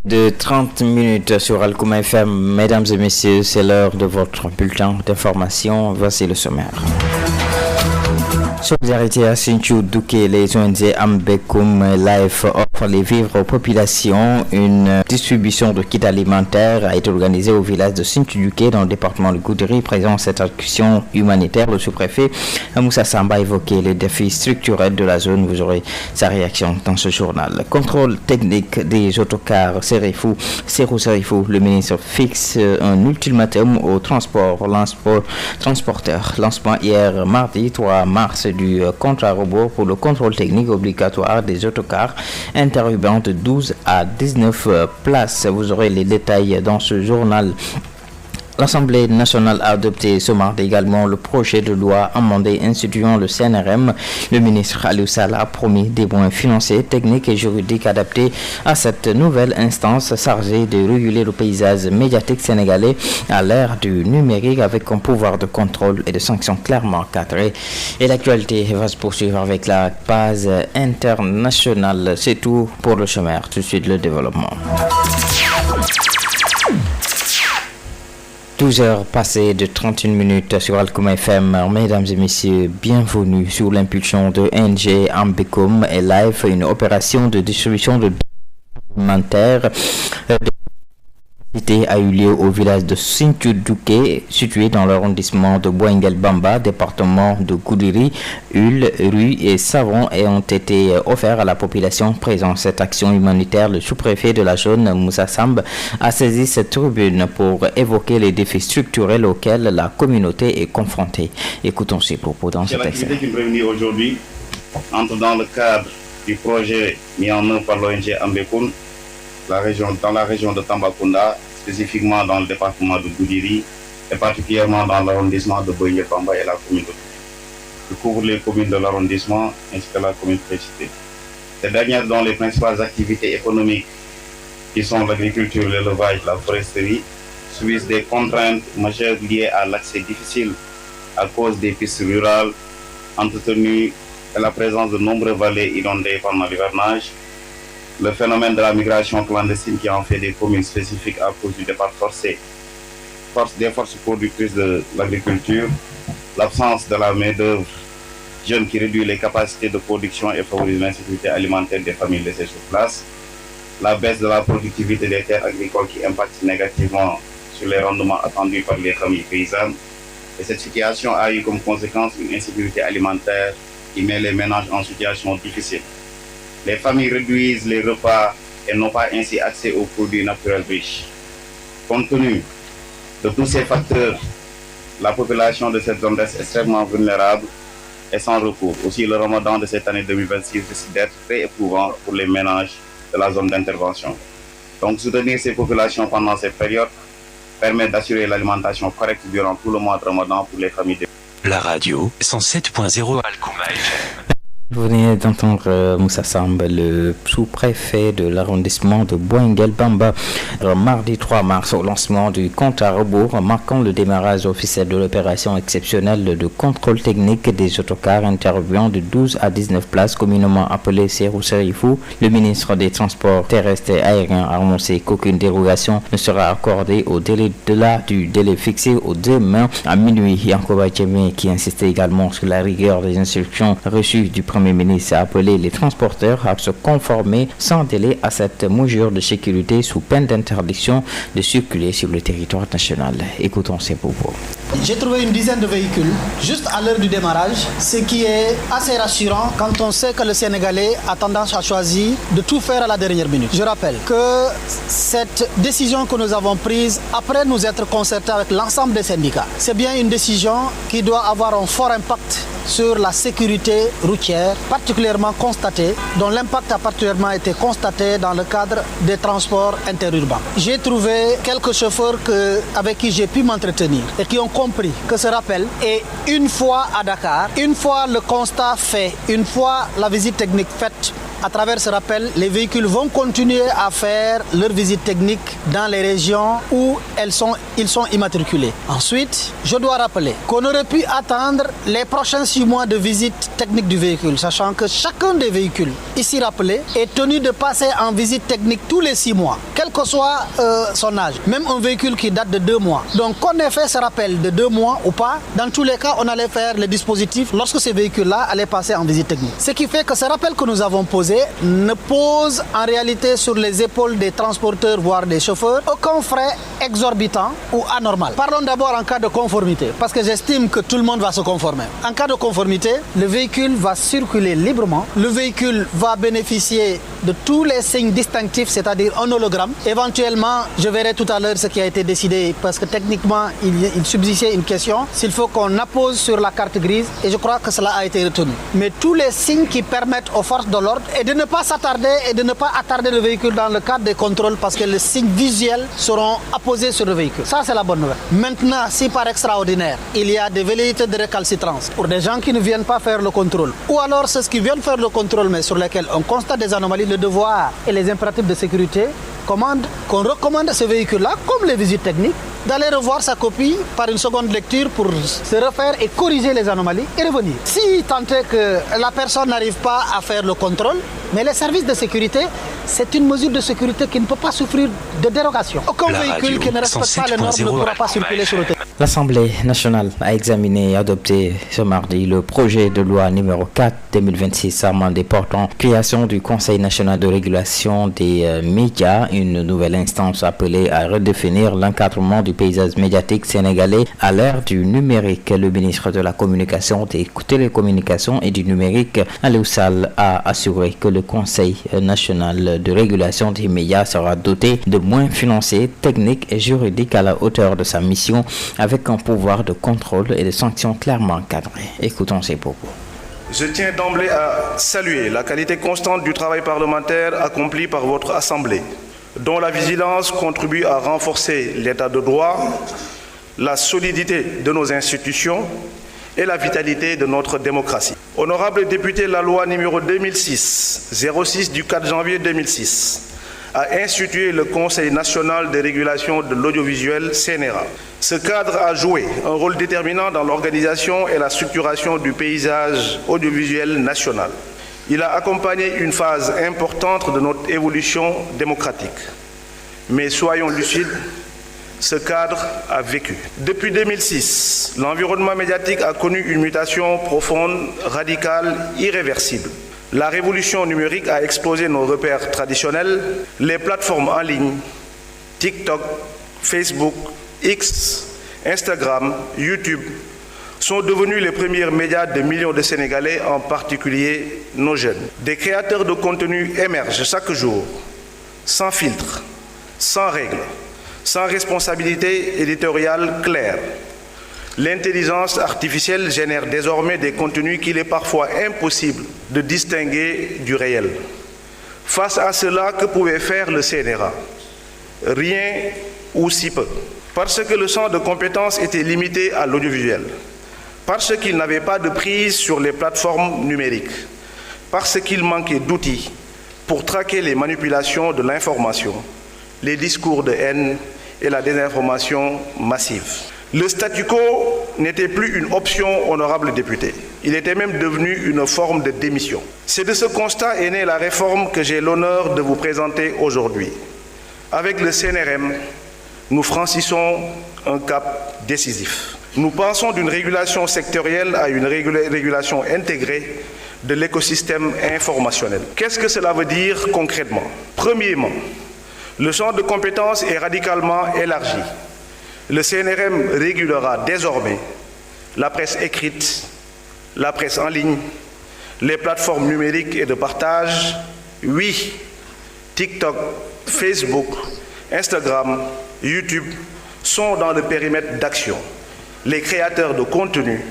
De 30 minutes sur Alcouma FM. Mesdames et messieurs, c'est l'heure de votre bulletin d'information. Voici le sommaire. Solidarité à Sinthiou Douké, les ONG Ambekoum Life offrent les vivres aux populations. Une distribution de kits alimentaires a été organisée au village de Sinthiou Douké dans le département de Goudiri. Présent cette action humanitaire, le sous-préfet Moussa Samba a évoqué les défis structurels de la zone. Vous aurez sa réaction dans ce journal. Contrôle technique des autocars Serifou. Le ministre fixe un ultimatum au transporteur. Lancement hier mardi 3 mars du contrat robot pour le contrôle technique obligatoire des autocars interurbains de 12 à 19 places. Vous aurez les détails dans ce journal. L'Assemblée nationale a adopté ce mardi également le projet de loi amendé instituant le CNRM. Le ministre Aliou Sall a promis des moyens financiers, techniques et juridiques adaptés à cette nouvelle instance chargée de réguler le paysage médiatique sénégalais à l'ère du numérique avec un pouvoir de contrôle et de sanctions clairement cadré. Et l'actualité va se poursuivre avec la base internationale. C'est tout pour le sommaire. Tout de suite, le développement. 12 heures passées de 31 minutes sur Alcouma FM. Mesdames et messieurs, bienvenue sous l'impulsion de NG Ambekoum et Life, une opération de distribution de alimentaires a eu lieu au village de Sinthiou Douké, situé dans l'arrondissement de Boingel-Bamba, département de Goudiri. Huile, riz et savon ont été offerts à la population présente. Cette action humanitaire, le sous-préfet de la zone, Moussa Samba, a saisi cette tribune pour évoquer les défis structurels auxquels la communauté est confrontée. Écoutons ses propos dans ce texte. L'activité qui nous réunit aujourd'hui entre dans le cadre du projet mis en œuvre par l'ONG Ambekoum dans la région de Tambacounda, spécifiquement dans le département de Goudiri et particulièrement dans l'arrondissement de Boingel-Bamba et la commune de Goudiri. Je couvre les communes de l'arrondissement ainsi que la commune précitée. Ces dernières, dont les principales activités économiques qui sont l'agriculture, l'élevage, la foresterie, subissent des contraintes majeures liées à l'accès difficile à cause des pistes rurales entretenues et la présence de nombreux vallées inondées pendant l'hivernage. Le phénomène de la migration clandestine qui en fait des communes spécifiques à cause du départ forcé des forces productrices de l'agriculture, l'absence de la main-d'œuvre jeune qui réduit les capacités de production et favorise l'insécurité alimentaire des familles laissées sur place, la baisse de la productivité des terres agricoles qui impacte négativement sur les rendements attendus par les familles paysannes. Et cette situation a eu comme conséquence une insécurité alimentaire qui met les ménages en situation difficile. Les familles réduisent les repas et n'ont pas ainsi accès aux produits naturels riches. Compte tenu de tous ces facteurs, la population de cette zone reste extrêmement vulnérable et sans recours. Aussi, le ramadan de cette année 2026 risque d'être très éprouvant pour les ménages de la zone d'intervention. Donc, soutenir ces populations pendant cette période permet d'assurer l'alimentation correcte durant tout le mois de ramadan pour les familles. La radio 107.0 Alcouma FM. Vous venez d'entendre Moussa Samba, le sous-préfet de l'arrondissement de Boingel-Bamba, mardi 3 mars au lancement du compte à rebours, marquant le démarrage officiel de l'opération exceptionnelle de contrôle technique des autocars intervenant de 12 à 19 places, communément appelée Serifou. Le ministre des Transports terrestres et aériens a annoncé qu'aucune dérogation ne sera accordée au-delà du délai fixé au demain à minuit. Yankoba Djemé, qui insistait également sur la rigueur des instructions reçues du Premier ministre, a appelé les transporteurs à se conformer sans délai à cette mesure de sécurité sous peine d'interdiction de circuler sur le territoire national. Écoutons ces propos. J'ai trouvé une dizaine de véhicules juste à l'heure du démarrage, ce qui est assez rassurant quand on sait que le Sénégalais a tendance à choisir de tout faire à la dernière minute. Je rappelle que cette décision que nous avons prise après nous être concertés avec l'ensemble des syndicats, c'est bien une décision qui doit avoir un fort impact sur la sécurité routière, particulièrement constatée, dont l'impact a particulièrement été constaté dans le cadre des transports interurbains. J'ai trouvé quelques chauffeurs avec qui j'ai pu m'entretenir et qui ont compris que ce rappel est une fois à Dakar, une fois le constat fait, une fois la visite technique faite, à travers ce rappel, les véhicules vont continuer à faire leur visite technique dans les régions où ils sont immatriculés. Ensuite, je dois rappeler qu'on aurait pu attendre les prochains 6 mois de visite technique du véhicule, sachant que chacun des véhicules ici rappelés est tenu de passer en visite technique tous les 6 mois, quel que soit son âge. Même un véhicule qui date de 2 mois. Donc qu'on ait fait ce rappel de 2 mois ou pas, dans tous les cas, on allait faire le dispositif lorsque ces véhicules-là allaient passer en visite technique. Ce qui fait que ce rappel que nous avons posé ne pose en réalité sur les épaules des transporteurs, voire des chauffeurs, aucun frais exorbitant ou anormal. Parlons d'abord en cas de conformité, parce que j'estime que tout le monde va se conformer. En cas de conformité, le véhicule va circuler librement, le véhicule va bénéficier de tous les signes distinctifs, c'est-à-dire un hologramme. Éventuellement, je verrai tout à l'heure ce qui a été décidé, parce que techniquement, il subsistait une question, s'il faut qu'on appose sur la carte grise, et je crois que cela a été retenu. Mais tous les signes qui permettent aux forces de l'ordre et de ne pas s'attarder et de ne pas attarder le véhicule dans le cadre des contrôles, parce que les signes visuels seront apposés sur le véhicule. Ça, c'est la bonne nouvelle. Maintenant, si par extraordinaire, il y a des velléités de récalcitrance pour des gens qui ne viennent pas faire le contrôle, ou alors ceux qui viennent faire le contrôle mais sur lesquels on constate des anomalies, le devoir et les impératifs de sécurité qu'on recommande à ce véhicule-là, comme les visites techniques, d'aller revoir sa copie par une seconde lecture pour se refaire et corriger les anomalies et revenir. Si tant est que la personne n'arrive pas à faire le contrôle, mais les services de sécurité, c'est une mesure de sécurité qui ne peut pas souffrir de dérogation. Aucun véhicule qui ne respecte pas les normes ne pourra pas circuler sur le terrain. L'Assemblée nationale a examiné et adopté ce mardi le projet de loi numéro 4/2026 amendé portant création du Conseil national de régulation des médias, une nouvelle instance appelée à redéfinir l'encadrement du paysage médiatique sénégalais à l'ère du numérique. Le ministre de la Communication, des Télécommunications et du Numérique, Aliou Sall, a assuré que le Conseil national de régulation des médias sera doté de moyens financiers, techniques et juridiques à la hauteur de sa mission, avec un pouvoir de contrôle et de sanctions clairement encadrées. Écoutons ces propos. Je tiens d'emblée à saluer la qualité constante du travail parlementaire accompli par votre Assemblée, dont la vigilance contribue à renforcer l'état de droit, la solidité de nos institutions et la vitalité de notre démocratie. Honorable député, la loi numéro 2006-06 du 4 janvier 2006 a institué le Conseil national de régulation de l'audiovisuel CNRA. Ce cadre a joué un rôle déterminant dans l'organisation et la structuration du paysage audiovisuel national. Il a accompagné une phase importante de notre évolution démocratique. Mais soyons lucides, ce cadre a vécu. Depuis 2006, l'environnement médiatique a connu une mutation profonde, radicale, irréversible. La révolution numérique a explosé nos repères traditionnels. Les plateformes en ligne, TikTok, Facebook, X, Instagram, YouTube, sont devenus les premiers médias de millions de Sénégalais, en particulier nos jeunes. Des créateurs de contenu émergent chaque jour, sans filtre, sans règles, sans responsabilité éditoriale claire. L'intelligence artificielle génère désormais des contenus qu'il est parfois impossible de distinguer du réel. Face à cela, que pouvait faire le CNRA? Rien ou si peu. Parce que le champ de compétences était limité à l'audiovisuel. Parce qu'il n'avait pas de prise sur les plateformes numériques. Parce qu'il manquait d'outils pour traquer les manipulations de l'information, les discours de haine et la désinformation massive. Le statu quo n'était plus une option, honorable député. Il était même devenu une forme de démission. C'est de ce constat est née la réforme que j'ai l'honneur de vous présenter aujourd'hui. Avec le CNRM, nous franchissons un cap décisif. Nous passons d'une régulation sectorielle à une régulation intégrée de l'écosystème informationnel. Qu'est-ce que cela veut dire concrètement? Premièrement, le champ de compétences est radicalement élargi. Le CNRM régulera désormais la presse écrite, la presse en ligne, les plateformes numériques et de partage. Oui, TikTok, Facebook, Instagram, YouTube sont dans le périmètre d'action. Les créateurs de contenu,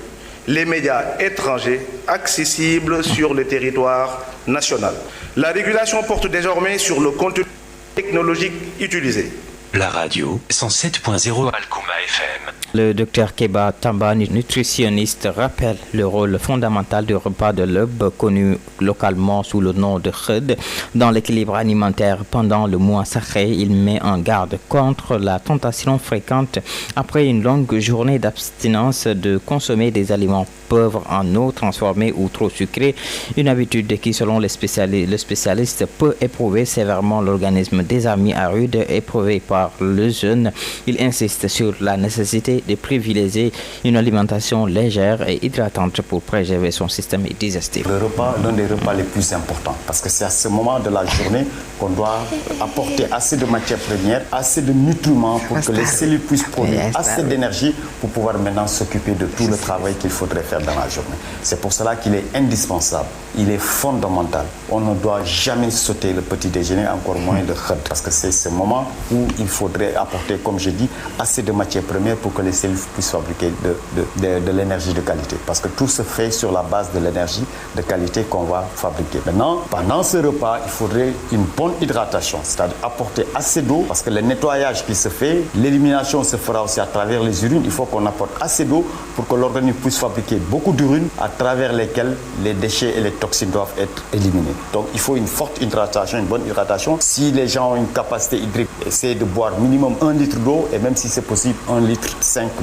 les médias étrangers accessibles sur le territoire national. La régulation porte désormais sur le contenu technologique utilisé. La radio 107.0 Alcouma FM. Le docteur Keba Tamba, nutritionniste, rappelle le rôle fondamental du repas de l'aube, connu localement sous le nom de khud, dans l'équilibre alimentaire pendant le mois sacré. Il met en garde contre la tentation fréquente après une longue journée d'abstinence de consommer des aliments pauvres en eau transformée ou trop sucrés, une habitude qui, selon le spécialiste, peut éprouver sévèrement l'organisme. Des amis à rude éprouvés par le jeûne. Il insiste sur la nécessité de privilégier une alimentation légère et hydratante pour préserver son système digestif. Le repas, l'un des repas les plus importants, parce que c'est à ce moment de la journée qu'on doit apporter assez de matières premières, assez de nutriments pour que les cellules puissent produire assez d'énergie pour pouvoir maintenant s'occuper de tout le travail qu'il faudrait faire dans la journée. C'est pour cela qu'il est indispensable, il est fondamental. On ne doit jamais sauter le petit déjeuner, encore moins le khud, parce que c'est ce moment où il faudrait apporter, comme je dis, assez de matières premières pour que les cellules puissent fabriquer de l'énergie de qualité. Parce que tout se fait sur la base de l'énergie de qualité qu'on va fabriquer. Maintenant, pendant ce repas, il faudrait une bonne hydratation, c'est-à-dire apporter assez d'eau, parce que le nettoyage qui se fait, l'élimination se fera aussi à travers les urines. Il faut qu'on apporte assez d'eau pour que l'organisme puisse fabriquer beaucoup d'urine à travers lesquelles les déchets et les toxines doivent être éliminés. Donc il faut une forte hydratation, une bonne hydratation. Si les gens ont une capacité hydrique, essayez de boire minimum 1 litre d'eau, et même si c'est possible 1,5 litre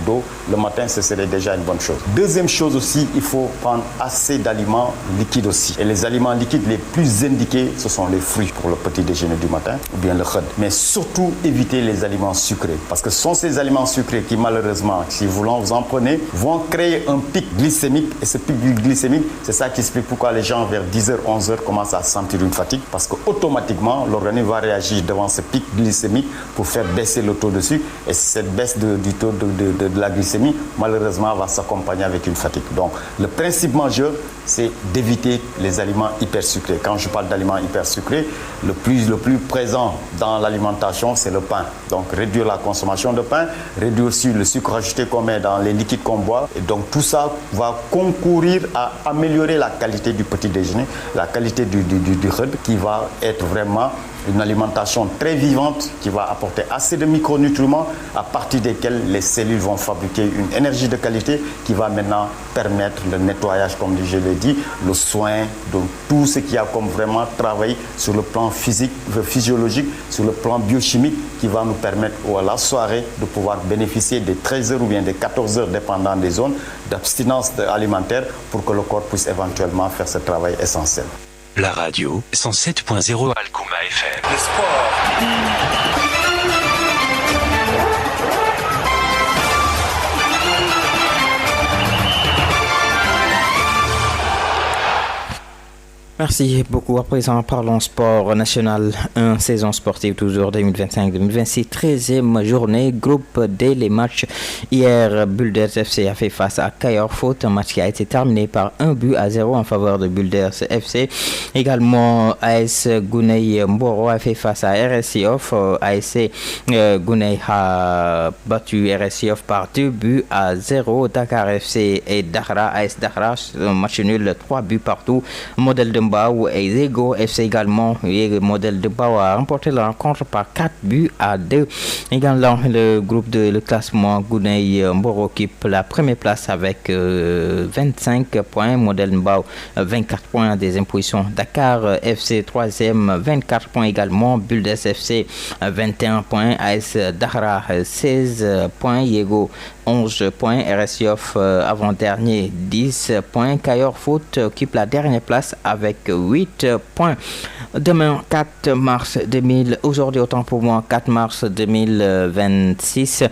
d'eau le matin, ce serait déjà une bonne chose. Deuxième chose aussi, il faut prendre assez d'aliments liquides aussi. Et les aliments liquides les plus indiqués, ce sont les fruits pour le petit déjeuner du matin, ou bien le khud. Mais surtout éviter les aliments sucrés, parce que ce sont ces aliments sucrés qui malheureusement, si vous en prenez, vont créer un pic glycémique, et ce pic glycémique, c'est ça qui explique pourquoi les gens vers 10h, 11h commencent à sentir une fatigue, parce qu'automatiquement l'organisme va réagir devant ce pic glycémique pour faire baisser le taux de sucre, et cette baisse du taux de la glycémie malheureusement va s'accompagner avec une fatigue. Donc le principe majeur, c'est d'éviter les aliments hyper sucrés. Quand je parle d'aliments hyper sucrés, le plus présent dans l'alimentation, c'est le pain. Donc réduire la consommation de pain, réduire aussi le sucre ajouté qu'on met dans les liquides qu'on boit. Et donc tout ça va concourir à améliorer la qualité du petit déjeuner, la qualité du khud, qui va être vraiment une alimentation très vivante qui va apporter assez de micronutriments à partir desquels les cellules vont fabriquer une énergie de qualité qui va maintenant permettre le nettoyage, comme je l'ai dit, le soin de tout ce qui a comme vraiment travaillé sur le plan physique, physiologique, sur le plan biochimique, qui va nous permettre à la soirée de pouvoir bénéficier des 13 heures ou bien des 14 heures, dépendant des zones d'abstinence alimentaire, pour que le corps puisse éventuellement faire ce travail essentiel. La radio 107.0 Alcouma FM. Le sport. Merci beaucoup. À présent, parlons sport national 1, saison sportive toujours 2025-2026, 13e journée, groupe D, les matchs. Hier, Builders FC a fait face à Kayor Foot, un match qui a été terminé par 1-0 en faveur de Builders FC. Également, AS Guney Mboro a fait face à RSI Off. AS Guney a battu RSI Off par 2-0. Dakar FC et Dahra, AS Dahra, un match nul, 3 buts partout. Modèle de Mbao et Zego FC également, et Modèle de Mbao a remporté la rencontre par 4-2. Également, le groupe de le classement Guney Mboro occupe la première place avec 25 points. Modèle Mbao 24 points, des impositions. Dakar FC 3e, 24 points également. Builders FC 21 points. AS Dahra 16 points. Yego 11 points. RSI Off avant-dernier 10 points. Kayor Foot occupe la dernière place avec 8 points. Demain 4 mars 2000, aujourd'hui autant pour moi 4 mars 2026,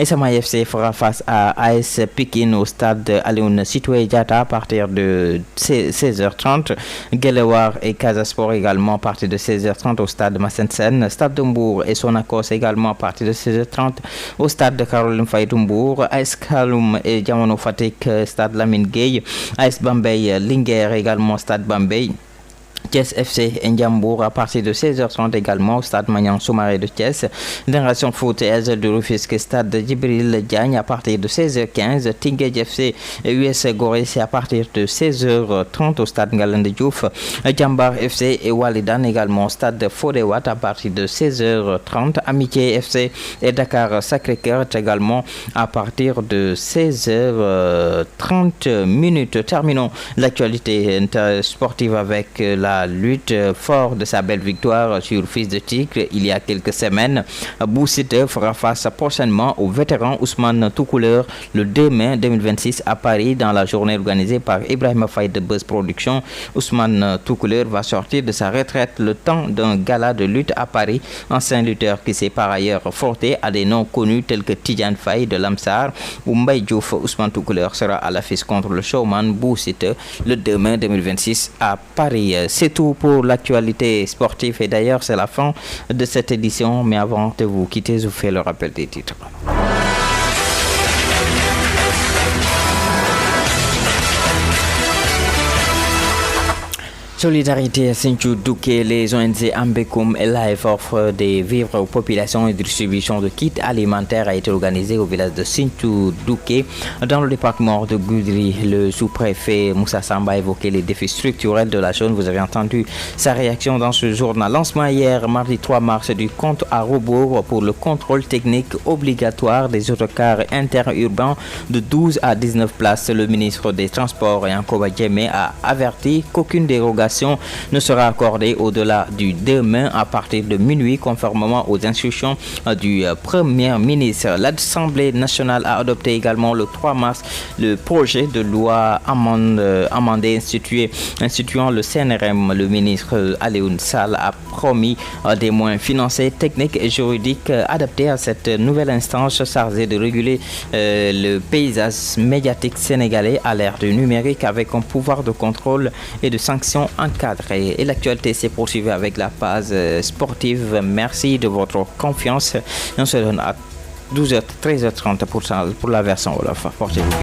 SMA FC fera face à AS Pikine au stade Alioune Sitoé Diatta à partir de 16h30. Guelewar et Casasport également à partir de 16h30 au stade Massensen. Stade de Mbour et Sonacos également à partir de 16h30 au stade de Caroline Faye de Mbour. AS Kaloum et Diamono Fatick, stade Lamine Gueye. AS Bambey Linguère également stade Bambey. Thiès FC Ndiambour à partir de 16h30 également au stade Maniang Soumaré de Thiès. Génération Foot AS de Rufisque, stade Djibril Diagne à partir de 16h15. Teungueth FC US Gorée, c'est à partir de 16h30 au stade Ngalandou Diouf. Jambar FC et Walidane également au stade Fodé Wade à partir de 16h30. Amitié FC et Dakar Sacré-Cœur également à partir de 16h30 minutes. Terminons l'actualité sportive avec la lutte. Fort de sa belle victoire sur Fils de Tigre il y a quelques semaines, Bou Siteu fera face prochainement au vétéran Ousmane Toucouleur le 2 mai 2026 à Paris dans la journée organisée par Ibrahima Faye de Buzz Production. Ousmane Toucouleur va sortir de sa retraite le temps d'un gala de lutte à Paris. Ancien lutteur qui s'est par ailleurs frotté à des noms connus tels que Tidiane Faye de Lamsar ou Mbaye Diouf. Ousmane Toucouleur sera à l'affiche contre le showman Bou Siteu le 2 mai 2026 à Paris. C'est tout pour l'actualité sportive et d'ailleurs c'est la fin de cette édition, mais avant de vous quitter, je vous fais le rappel des titres. Solidarité à Sinthiou Douké, les ONG Ambekoum et l'AF offrent des vivres aux populations et distribution de kits alimentaires a été organisée au village de Sinthiou Douké dans le département de Goudiri. Le sous-préfet Moussa Samba a évoqué les défis structurels de la zone. Vous avez entendu sa réaction dans ce journal. Lancement hier, mardi 3 mars, du compte à rebours pour le contrôle technique obligatoire des autocars interurbains de 12 à 19 places. Le ministre des Transports, Yankoba Diémé, a averti qu'aucune dérogation ne sera accordée au-delà du 2 mai à partir de minuit, conformément aux instructions du Premier ministre. L'Assemblée nationale a adopté également le 3 mars le projet de loi amendé instituant le CNRM. Le ministre Alioune Sall a promis des moyens financiers, techniques et juridiques adaptés à cette nouvelle instance chargée de réguler le paysage médiatique sénégalais à l'ère du numérique avec un pouvoir de contrôle et de sanction encadré. Et l'actualité s'est poursuivie avec la page sportive. Merci de votre confiance. On se donne à 12h, 13h30 pour la version Wolof. Portez-vous.